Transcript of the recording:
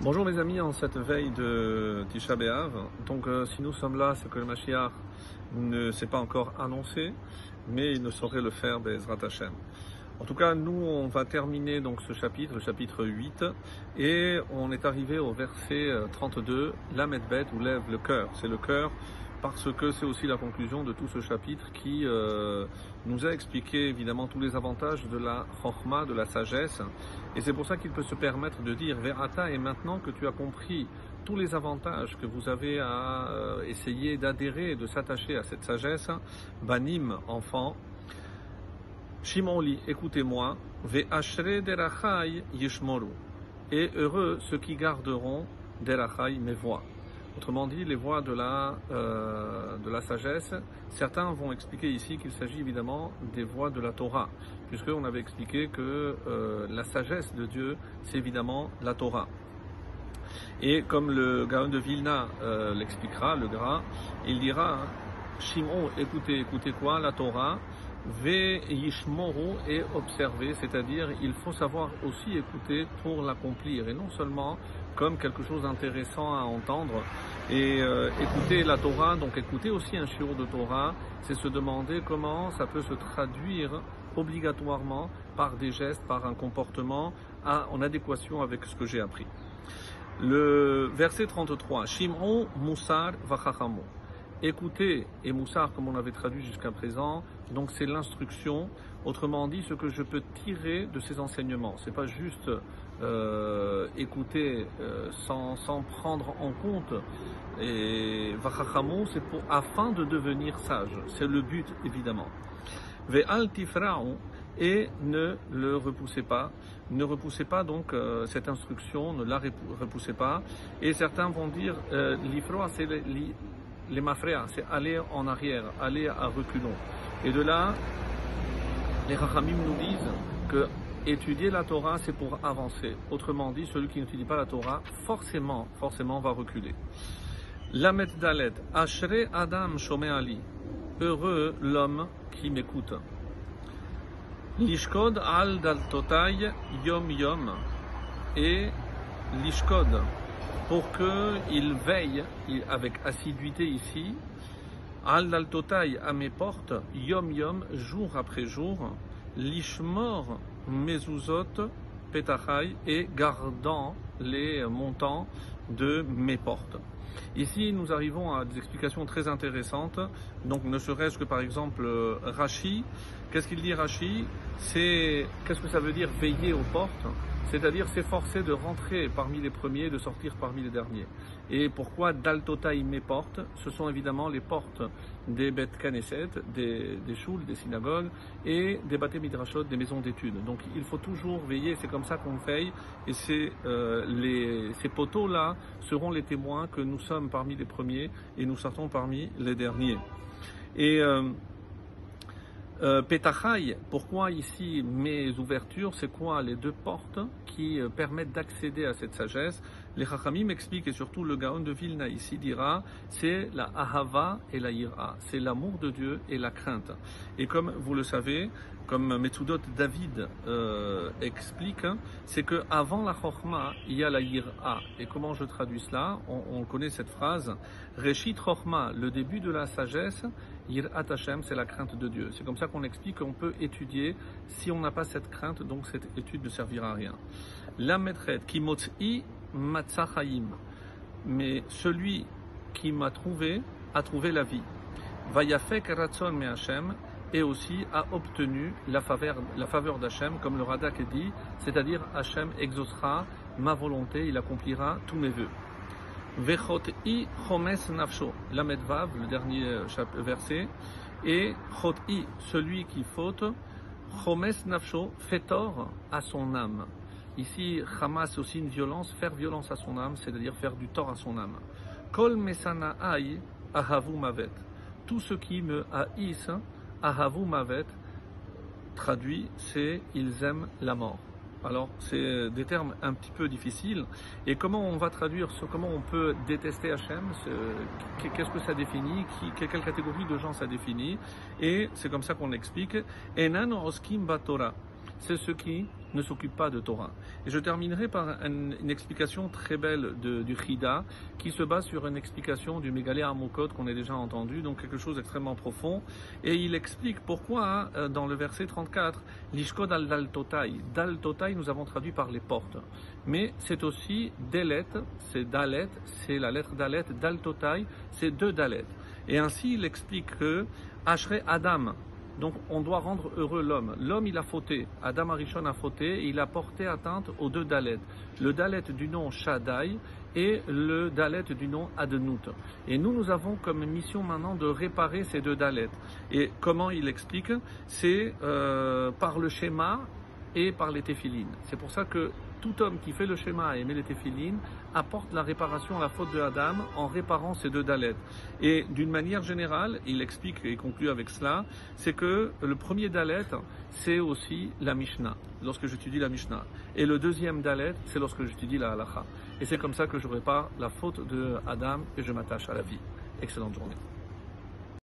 Bonjour mes amis, en cette veille de Tisha B'Av. Donc si nous sommes là, c'est que le Mashiach ne s'est pas encore annoncé, mais il ne saurait le faire Be'ezrat Hashem. En tout cas, nous on va terminer donc ce chapitre, le chapitre 8, et on est arrivé au verset 32, Lamed Bet, ou lève le cœur. C'est le cœur parce que c'est aussi la conclusion de tout ce chapitre qui nous a expliqué évidemment tous les avantages de la Chokhma, de la sagesse. Et c'est pour ça qu'il peut se permettre de dire Ve'ata, et maintenant que tu as compris tous les avantages que vous avez à essayer d'adhérer, de s'attacher à cette sagesse, Banim, enfant, Shimon li, écoutez-moi, Ve'ashre derachai yishmoru, et heureux ceux qui garderont derachai, mes voies. Autrement dit, les voies de la sagesse. Certains vont expliquer ici qu'il s'agit évidemment des voies de la Torah, puisqu'on avait expliqué que la sagesse de Dieu, c'est évidemment la Torah. Et comme le Gaon de Vilna l'expliquera, le Gra, il dira, Shimon, écoutez quoi, la Torah, Ve yishmoru, et observer, c'est-à-dire il faut savoir aussi écouter pour l'accomplir, et non seulement comme quelque chose d'intéressant à entendre. Et écouter la Torah, donc écouter aussi un shiur de Torah, c'est se demander comment ça peut se traduire obligatoirement par des gestes, par un comportement en adéquation avec ce que j'ai appris. Le verset 33, Shimon Musar Vachachamo. Écouter et Moussar, comme on avait traduit jusqu'à présent, donc c'est l'instruction, autrement dit ce que je peux tirer de ces enseignements. C'est pas juste écouter sans prendre en compte. Et Vachachamo, c'est afin de devenir sage. C'est le but évidemment. Ve'al tifra'u, et ne le repoussez pas. Ne repoussez pas donc cette instruction, ne la repoussez pas. Et certains vont dire l'ifroa, c'est les mafréas, c'est aller en arrière, aller à reculons. Et de là, les Rachamim nous disent que étudier la Torah, c'est pour avancer. Autrement dit, celui qui n'étudie pas la Torah, forcément va reculer. Lamed Dalet, Ashre Adam Shomé Ali, heureux l'homme qui m'écoute. Lishkod al daltotai yom yom, et lishkod, pour qu'il veille avec assiduité ici, al daltotai, à mes portes, yom yom, jour après jour, lishmor mezuzot petachai, et gardant les montants de mes portes. Ici, nous arrivons à des explications très intéressantes. Donc, ne serait-ce que par exemple Rashi. Qu'est-ce qu'il dit Rashi? Qu'est-ce que ça veut dire veiller aux portes? C'est-à-dire s'efforcer de rentrer parmi les premiers, de sortir parmi les derniers. Et pourquoi Daltotaï, mes portes? Ce sont évidemment les portes des Bet Knesset, des shouls, des synagogues, et des Baté Midrashot, des maisons d'études. Donc il faut toujours veiller, c'est comme ça qu'on veille, et ces poteaux-là seront les témoins que nous sommes parmi les premiers et nous sortons parmi les derniers. Et Petachai, pourquoi ici mes ouvertures? C'est quoi les deux portes qui permettent d'accéder à cette sagesse? Les Chachamim expliquent, et surtout le Gaon de Vilna ici dira, c'est la Ahava et la Ira, c'est l'amour de Dieu et la crainte. Et comme vous le savez, comme Metsudot David explique, c'est que avant la Chokhma, il y a la Ira. Et comment je traduis cela? On connaît cette phrase, Reshit Chokhma, le début de la sagesse, Yirat Hashem, c'est la crainte de Dieu. C'est comme ça qu'on explique qu'on peut étudier. Si on n'a pas cette crainte, donc cette étude ne servira à rien. La Metret, qui motzi matzachayim, mais celui qui m'a trouvé a trouvé la vie. Vayafek ratzon me Hashem, et aussi a obtenu la faveur d'Hachem, comme le Radak dit, c'est-à-dire Hachem exaucera ma volonté, il accomplira tous mes vœux. Vechot i chomes nafsho, la medvav, le dernier verset, et chot i, celui qui faute, chomes nafsho, fait tort à son âme. Ici, chamas, c'est aussi une violence, faire violence à son âme, c'est-à-dire faire du tort à son âme. Kol mesana ai ahavu mavet, tout ce qui me haïssent, ahavu mavet, traduit, c'est ils aiment la mort. Alors, c'est des termes un petit peu difficiles. Et comment on va traduire comment on peut détester Hachem? Qu'est-ce que ça définit? Quelle catégorie de gens ça définit? Et c'est comme ça qu'on l'explique. Enan oskim batora. c'est ceux qui ne s'occupent pas de Torah. Et je terminerai par une explication très belle du Chida, qui se base sur une explication du Megalé Amokot qu'on a déjà entendu, donc quelque chose d'extrêmement profond. Et il explique pourquoi, dans le verset 34, l'Ishkod al Daltotai. Daltotai, nous avons traduit par les portes. Mais c'est aussi Delet, c'est Dalet, c'est la lettre Dalet, Daltotai, c'est deux Dalet. Et ainsi, il explique que Ashrei Adam, donc on doit rendre heureux l'homme. L'homme, il a fauté. Adam Arishon a fauté et il a porté atteinte aux deux Dalet. Le Dalet du nom Shaddai et le Dalet du nom Adnout. Et nous avons comme mission maintenant de réparer ces deux Dalet. Et comment il explique? C'est par le schéma et par les téphilines. C'est pour ça que tout homme qui fait le schéma et met les téphilines apporte la réparation à la faute de Adam en réparant ces deux Dalet. Et d'une manière générale, il explique et conclut avec cela, c'est que le premier Dalet, c'est aussi la Mishnah, lorsque j'étudie la Mishnah. Et le deuxième Dalet, c'est lorsque j'étudie la Halacha. Et c'est comme ça que je répare la faute de Adam et je m'attache à la vie. Excellente journée.